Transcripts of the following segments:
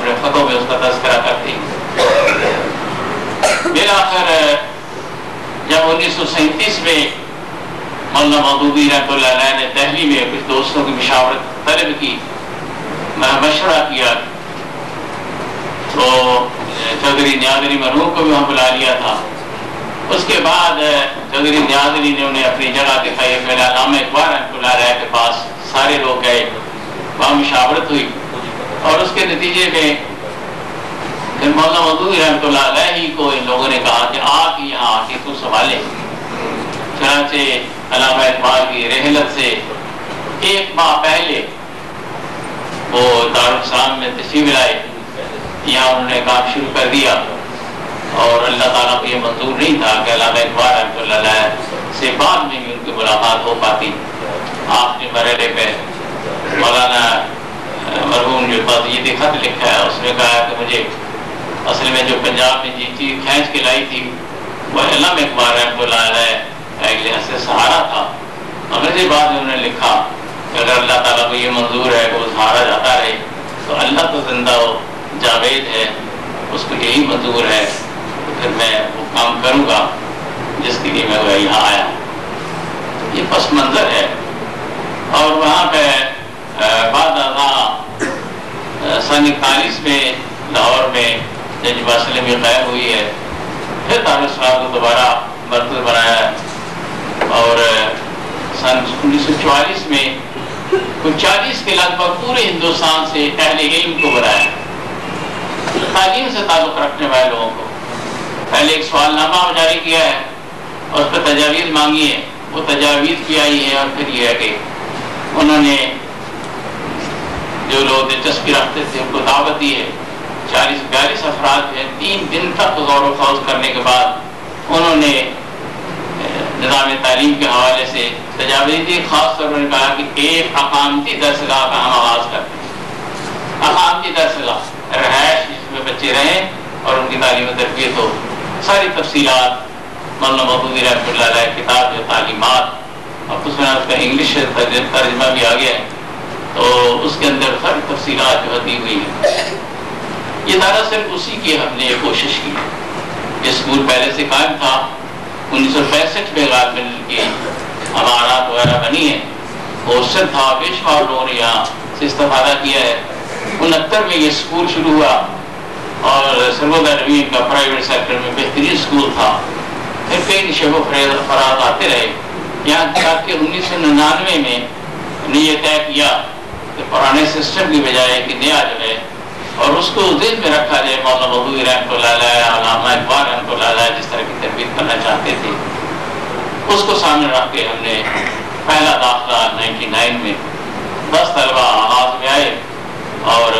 اپنے خطوں میں اس کا تذکرہ کرتے ہیں۔ بالآخر جب 1937 میں مولانا مودودی رحمۃ اللہ علیہ نے دہلی میں کچھ دوستوں کی مشاورت طلب کی، مشورہ کیا، تو چودھری نیاز علی مرحوم کو بھی وہاں بلا لیا تھا۔ اس کے بعد چودھری نیاز علی نے انہیں اپنی جگہ دکھائی، پہلے علامہ اقبال رحمۃ اللہ علیہ کے پاس سارے لوگ گئے، وہاں مشاورت ہوئی، اور اس کے نتیجے میں پھر مولانا مودودی رحمۃ اللہ علیہ کو ان لوگوں نے کہا کہ آپ یہاں آ کے تو سنبھالیں۔ چنانچہ علامہ اقبال کی رحلت سے ایک ماہ پہلے وہ دارالسلام میں تشریف لائے، یہاں انہوں نے کام شروع کر دیا، اور اللہ تعالیٰ کو یہ منظور نہیں تھا کہ علامہ اقبال رحمۃ اللہ علیہ سے بعد میں بھی ان کی ملاقات ہو پاتی۔ آپ نے مرحلے پہ مولانا مرحوم جو تعزیتی خط لکھا ہے اس میں کہا کہ مجھے اصل میں جو پنجاب میں جی چیز کھینچ کے لائی تھی وہ علامہ اقبال رحمۃ اللہ علیہ ایک لحاظ سے سہارا تھا۔ انگریزی بعد میں انہوں نے لکھا کہ اگر اللہ تعالیٰ کو یہ منظور ہے کہ وہ سہارا جاتا رہے تو اللہ تو زندہ و جاوید ہے، اس کو یہی منظور ہے، تو پھر میں وہ کام کروں گا جس کے لیے میں یہاں آیا۔ یہ پس منظر ہے۔ اور وہاں پہ بعد ازاں سن 41 میں لاہور میں جج باسلم کی قید ہوئی ہے، پھر دارالسلام کو دوبارہ مرکز بنایا ہے، اور سن 1944 میں کچھ 40 کے لگ بھگ پورے ہندوستان سے اہل علم کو بنایا، تعلیم سے تعلق رکھنے والے لوگوں کو۔ پہلے ایک سوال نامہ جاری کیا ہے اور اس پہ تجاویز مانگی ہے، وہ تجاویز بھی آئی ہے، اور پھر یہ ہے کہ انہوں نے جو لوگ دلچسپی رکھتے تھے ان کو دعوت دی ہے۔ 40-42 افراد جو ہے 3 دن تک غور و خوض کرنے کے بعد انہوں نے نظام تعلیم کے حوالے سے تجاویز دی۔ خاص طور پر کہا کہ ایک اقامتی درسگاہ کا ہم آغاز کرتے ہیں، اقامتی درسگاہ، رہائش جس میں بچے رہیں اور ان کی تعلیم و تربیت ہو۔ ساری تفصیلات مولانا مودودی رحمۃ اللہ علیہ کتاب جو تعلیمات، اب اس میں اس کا انگلش ترجمہ بھی آ گیا ہے، تو اس کے اندر ساری تفصیلات جو دی ہوئی ہیں۔ یہ دراصل اسی کی ہم نے یہ کوشش کی۔ یہ اسکول پہلے سے قائم تھا، 1965 میں غالب کی عمارات وغیرہ بنی ہیں، ہاسٹل تھا، بے شمار لوگوں نے یہاں سے استفادہ کیا ہے۔ 69 میں یہ اسکول شروع ہوا، اور سرگودا نوین کا پرائیویٹ سیکٹر میں بہترین اسکول تھا۔ پھر کئی شعب و فراز آتے رہے، یہاں تک کہ 1999 میں نے یہ طے کیا کہ پرانے سسٹم کی بجائے کہ نیا جو ہے، اور اس کو ذہن میں رکھا جائے، مولانا مودودی رحمۃ اللہ علیہ، علامہ اقبال رحمۃ اللہ علیہ جس طرح کی تربیت کرنا چاہتے تھے، اس کو سامنے رکھ کے ہم نے پہلا داخلہ 99 میں 10 طلبہ آغاز میں آئے، اور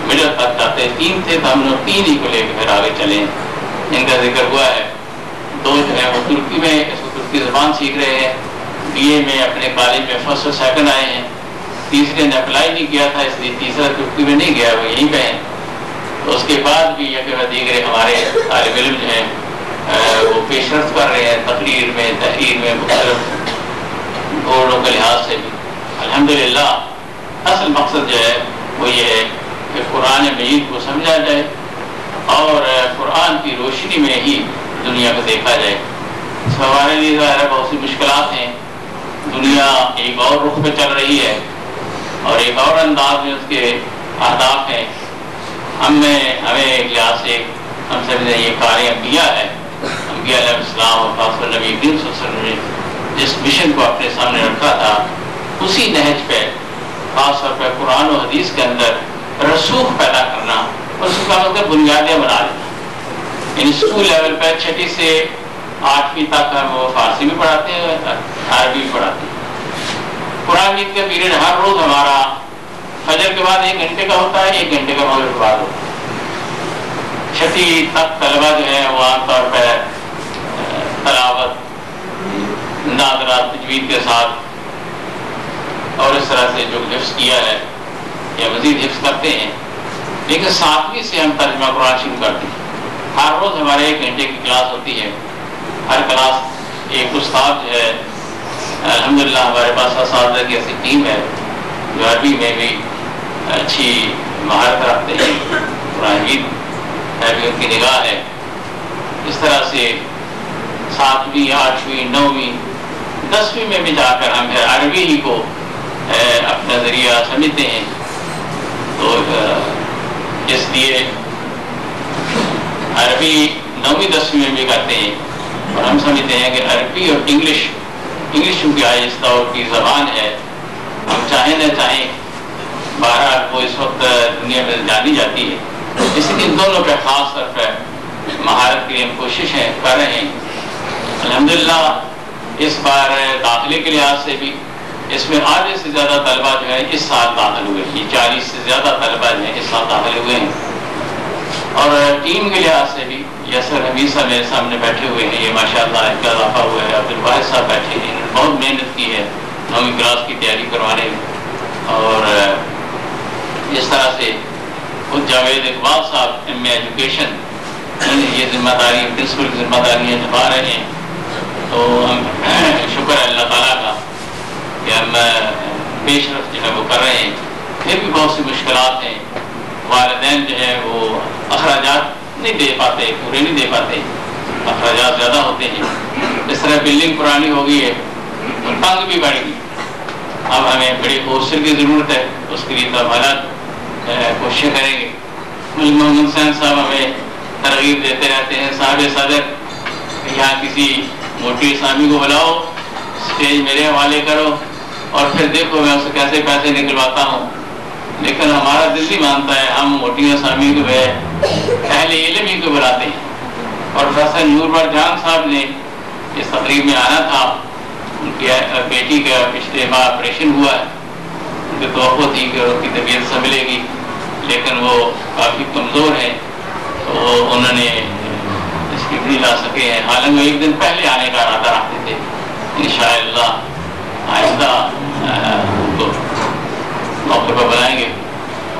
مڈل تک جاتے 3 تھے، تو ہم نے 3 ہی کو لے کے پھر آگے چلے۔ ان کا ذکر ہوا ہے، 2 جو ہے وہ ترکی میں ترکی زبان سیکھ رہے ہیں، بی اے میں اپنے کالج میں فرسٹ اور سیکنڈ آئے ہیں، تیسرے نے اپلائی نہیں کیا تھا اس لیے تیسرا ترکی میں نہیں گیا، وہ یہیں پہ ہیں۔ تو اس کے بعد بھی یہ کہ دیگر ہمارے طالب علم جو ہیں وہ پیش رفت کر رہے ہیں تقریر میں، تحریر میں، مختلف بورڈوں کے لحاظ سے بھی الحمدللہ۔ اصل مقصد جو ہے وہ یہ ہے کہ قرآن مجید کو سمجھا جائے اور قرآن کی روشنی میں ہی دنیا کو دیکھا جائے۔ ہمارے لیے ظاہر بہت سی مشکلات ہیں، دنیا ایک اور رخ پہ چل رہی ہے اور ایک اور انداز میں اس کے اہداف ہیں۔ ہمیں ایک لحاظ سے ہم سب نے یہ کار انبیاء ہے، انبیاء علیہ السلام اور خاص طور نبی کریم صلی اللہ علیہ وسلم نے جس مشن کو اپنے سامنے رکھا تھا، اسی نہج پہ خاص طور پہ قرآن و حدیث کے اندر رسوخ پیدا کرنا، اور اس کا مطلب بنیادیں بنا لینا۔ یعنی اسکول لیول پہ 6 سے 8ویں تک ہم وہ فارسی بھی پڑھاتے ہیں، عربی بھی پڑھاتے ہیں۔ قرآن مجید کا پیریڈ ہر روز ہمارا فجر کے بعد 1 گھنٹے کا ہوتا ہے، 1 گھنٹے کا مغرب کے بعد ہوتا ہے۔ 6ویں تک طلبہ جو ہے وہ عام طور پہ تلاوت، ناظرات، تجوید کے ساتھ اور اس طرح سے جو حفظ کیا ہے یا مزید حفظ کرتے ہیں، لیکن 7ویں سے ہم ترجمہ قرآن شروع کرتے ہیں۔ ہر روز ہمارے 1 گھنٹے کی کلاس ہوتی ہے، ہر کلاس ایک استاد جو ہے، الحمدللہ ہمارے پاس اساتذہ کی ایسی ٹیم ہے جو عربی میں بھی اچھی مہارت رکھتے ہیں، قرآن مجید ہے بھی ان کی نگاہ ہے. اس طرح سے 7ویں 8ویں 9ویں 10ویں میں بھی جا کر ہم عربی ہی کو اپنا ذریعہ سمجھتے ہیں. تو اس لیے عربی 9ویں 10ویں میں بھی کرتے ہیں، اور ہم سمجھتے ہیں کہ عربی اور انگلش کی آہستہ دور کی زبان ہے. ہم چاہیں نہ چاہیں بہرحال وہ اس وقت دنیا میں جانی جاتی ہے، اس لیے ان دونوں پہ خاص طور پہ مہارت کی ہم کوششیں کر رہے ہیں. الحمدللہ اس بار داخلے کے لحاظ سے بھی اس میں آدھے سے زیادہ طلبہ جو ہیں اس سال داخل ہوئے ہیں. 40 سے زیادہ طلبہ جو ہیں اس سال داخل ہوئے ہیں. اور ٹیم کے لحاظ سے بھی یسر حمید صاحب میرے سامنے بیٹھے ہوئے ہیں، یہ ماشاءاللہ ان کا اضافہ ہوا ہے. عبدالواحد صاحب بیٹھے ہیں، بہت محنت کی ہے 9ویں کلاس کی تیاری کروانے میں. اور اس طرح سے خود جاوید اقبال صاحب ایم اے ایجوکیشن یہ ذمہ داری پرنسپل کی ذمہ داریاں نبھا رہے ہیں. تو ہم شکر ہے اللہ تعالیٰ کا کہ ہم پیش رفت جو ہے وہ کر رہے ہیں. پھر بھی بہت سی مشکلات ہیں. والدین جو ہے وہ اخراجات نہیں دے پاتے، پورے نہیں دے پاتے، اخراجات زیادہ ہوتے ہیں. اس طرح بلڈنگ پرانی ہو گئی ہے اور تنگ بھی بڑھ گئی. اب ہمیں بڑی ہاسٹل کی ضرورت ہے، اس کے لیے تو ہم الگ کوششیں کریں گے. ملک محمد حسین صاحب ہمیں ترغیب دیتے رہتے ہیں، صاحب صدر یہاں کسی موٹی اسلامی کو بلاؤ، اسٹیج میرے حوالے کرو اور پھر دیکھو میں اسے کیسے پیسے نکلواتا ہوں. لیکن ہمارا دل نہیں مانتا ہے، ہم موٹی اسلامی کو اہل علم ہی کو بلاتے ہیں. اور پروفیسر نور جان صاحب نے اس تقریب میں آنا تھا، ان کی بیٹی کا پچھلے ماہ آپریشن ہوا ہے. ان کی توقع تھی کہ ان کی طبیعت سنبھلے گی، لیکن وہ کافی کمزور ہیں، تو انہوں نے اس کی نہیں لا سکے ہیں. حالانکہ وہ ایک دن پہلے آنے کا ارادہ رکھتے تھے. انشاءاللہ آئندہ ان کو موقع پر بلائیں گے.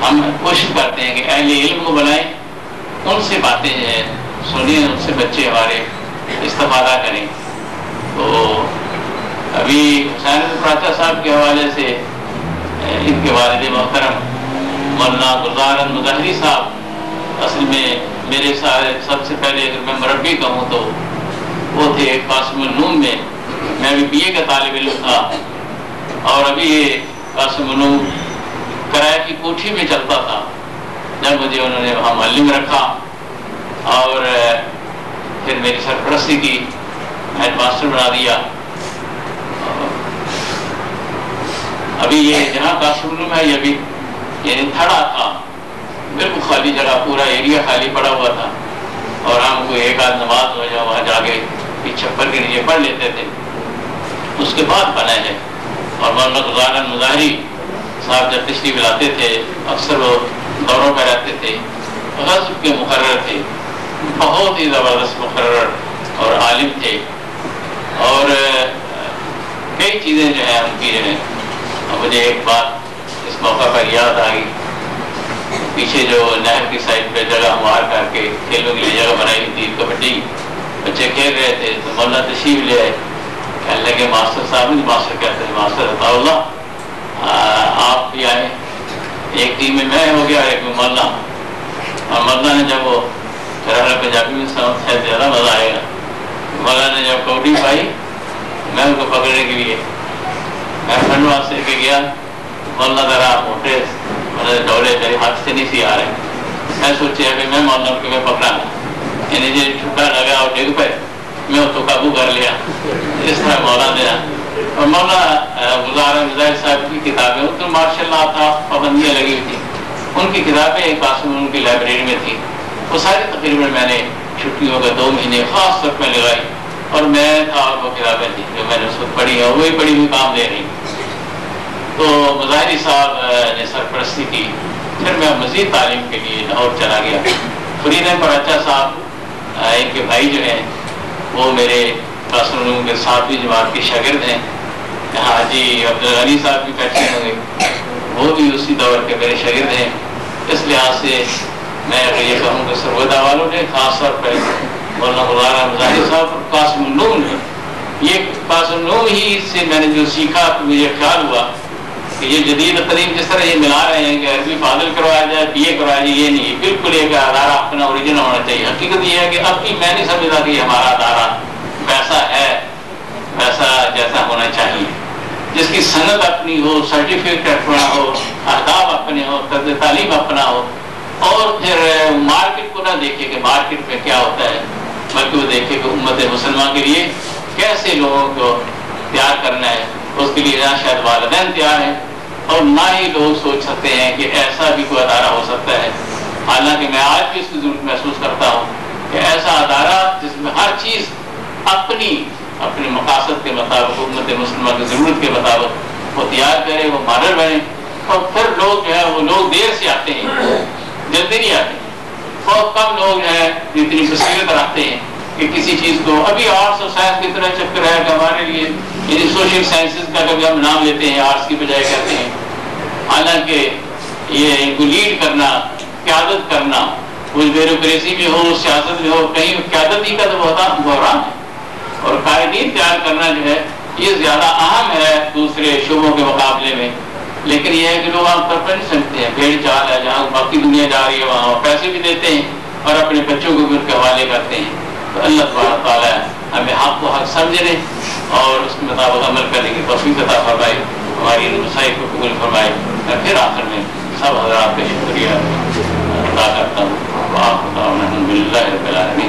ہم کوشش کرتے ہیں کہ اہل علم کو بلائیں، ان سے باتیں ہیں سنیں، ان سے بچے ہمارے استفادہ کریں. تو ابھی حسین پراچا صاحب کے حوالے سے ان کے والد محترم مولانا گلزار مظہری صاحب اصل میں میرے سب سے پہلے اگر میں مربی کہوں تو وہ تھے قاسم النوم میں بھی بی اے کا طالب علم تھا. اور ابھی یہ قاسم النوم کرایہ کی کوٹھی میں چلتا تھا جب مجھے انہوں نے وہاں معلم رکھا اور پھر میری سرپرستی کی، ہیڈ ماسٹر بنا دیا. ابھی یہ جہاں قاسم النوم ہے یہ بھی یعنی تھڑا تھا، بالکل خالی جگہ، پورا ایریا خالی پڑا ہوا تھا. اور ہم کو ایک آدھ نماز ہو جائے وہاں جا کے چھپر کے نیچے پڑھ لیتے تھے. اس کے بعد بنا ہے. اور مولانا گلزار مظاہری صاحب جب تشریف لاتے تھے اکثر وہ دوروں پہ رہتے تھے. غضب کے مقرر تھے، بہت ہی زبردست مقرر اور عالم تھے. اور کئی چیزیں جو ہیں ان کی جو ہیں، مجھے ایک بات اس موقع پر یاد آئی. پیچھے جو نہر کی سائڈ پہ جگہ ہموار کر کے کھیلوں کے لیے جگہ بنائی تھی، کبڈی بچے کھیل رہے تھے، تو مولانا تشریف لے آئے. کہنے لگے ماسٹر صاحب، ماسٹر کہتے ہیں ماسٹر عطا اللہ آپ بھی آئے. ایک ٹیم میں ہو گیا اور ایک میں مولانا. اور مولانا نے جب وہ پنجابی میں سمجھ زیادہ مزہ آئے گا. مولانا نے جب کبڈی پائی میں ان کو پکڑنے کے لیے میں فرنٹ واسطے لے کے گیا. مولانا ذرا موٹے انہوں نے دوڑے، میرے ہاتھ سے نہیں سی آ رہے. میں سوچا کہ میں مولانا کو میں پکڑا یعنی جو چھٹا لگا اور ڈگ پہ میں اس کو قابو کر لیا. اس طرح مولانا دیا. اور مولانا گلزار مظاہر صاحب کی کتابیں تو ماشاء اللہ تھا، پابندیاں لگی ہوئی تھیں. ان کی کتابیں ایک قاسم ان کی لائبریری میں تھیں. وہ ساری تقریباً میں نے چھٹیوں کے 2 مہینے خاص طور پہ لگائی. اور میں تھا اور وہ کتابیں تھیں جو میں نے اس وقت پڑھی ہیں، وہی پڑھی ہوئی کام دے رہی. تو مظاہری صاحب نے سرپرستی کی. پھر میں مزید تعلیم کے لیے لاہور چلا گیا. فرید پراچا صاحب ان کے بھائی جو ہیں وہ میرے قاسم النوم کے 7ویں جماعت کے شاگرد ہیں. حاجی عبدالغنی صاحب بھی بیٹھے ہوں گے، وہ بھی اسی دور کے میرے شاگرد ہیں. اس لحاظ سے میں اگر یہ کہوں کہ سرگودا والوں نے خاص طور پر مولانا گلزار مظاہری صاحب اور قاسم النوم نے، یہ قاسم النوم ہی سے میں نے جو سیکھا تو مجھے خیال ہوا کہ یہ جدید قدیم جس طرح یہ ملا رہے ہیں کہ عربی فاضل کروایا جائے بی اے کروایا جائے، یہ نہیں، بالکل ایک ادارہ اپنا اوریجن ہونا چاہیے۔ حقیقت یہ ہے کہ اب بھی میں نہیں سمجھتا کہ ہمارا ادارہ ویسا ہے، ویسا جیسا ہونا چاہیے، جس کی سند اپنی ہو، سرٹیفکیٹ اپنا ہو، اہداف اپنے ہو، طرز تعلیم اپنا ہو، اور پھر مارکیٹ کو نہ دیکھے کہ مارکیٹ میں کیا ہوتا ہے، بلکہ وہ دیکھے کہ امت مسلمہ کے لیے کیسے لوگوں کو تیار کرنا ہے۔ اس کے لیے نہ شاید والدین تیار ہیں اور نہ ہی لوگ سوچ سکتے ہیں کہ ایسا بھی کوئی ادارہ ہو سکتا ہے۔ حالانکہ میں آج بھی اس کی ضرورت محسوس کرتا ہوں کہ ایسا ادارہ جس میں ہر چیز اپنے مقاصد کے مطابق، امت مسلمہ کی ضرورت کے مطابق وہ تیار کرے، وہ ماڈل بنے، اور پھر لوگ جو ہے وہ لوگ دیر سے آتے ہیں، جلدی نہیں آتے۔ بہت کم لوگ جو ہے اتنی بصیرت رکھتے ہیں کہ کسی چیز کو، ابھی آرٹس اور سائنس کی طرح چکر ہے کہ ہمارے لیے یعنی سوشل سائنسز کا کبھی ہم نام لیتے ہیں، آرٹس کی بجائے کہتے ہیں، حالانکہ یہ ان کو لیڈ کرنا، قیادت کرنا، وہ بیوروکریسی میں ہو، سیاست میں ہو، کہیں قیادت ہی کا تو بحران ہے، اور قائدین تیار کرنا جو ہے یہ زیادہ اہم ہے دوسرے شعبوں کے مقابلے میں۔ لیکن یہ ہے کہ لوگ عام طور پر نہیں سمجھتے ہیں، بھیڑ چال ہے، جہاں باقی دنیا جا رہی ہے وہاں پیسے بھی دیتے ہیں اور اپنے بچوں کو بھی ان کے حوالے کرتے ہیں۔ تو اللہ تبارک تعالیٰ ہمیں حق کو حق سمجھنے اور اس کے مطابق عمل کرنے کی توفیق عطا فرمائے، ہماری ان مسائل کو قبول فرمائے۔ میں پھر آخر میں سب حضرات کا شکریہ ادا کرتا ہوں۔ الحمد للہ رب العالمین۔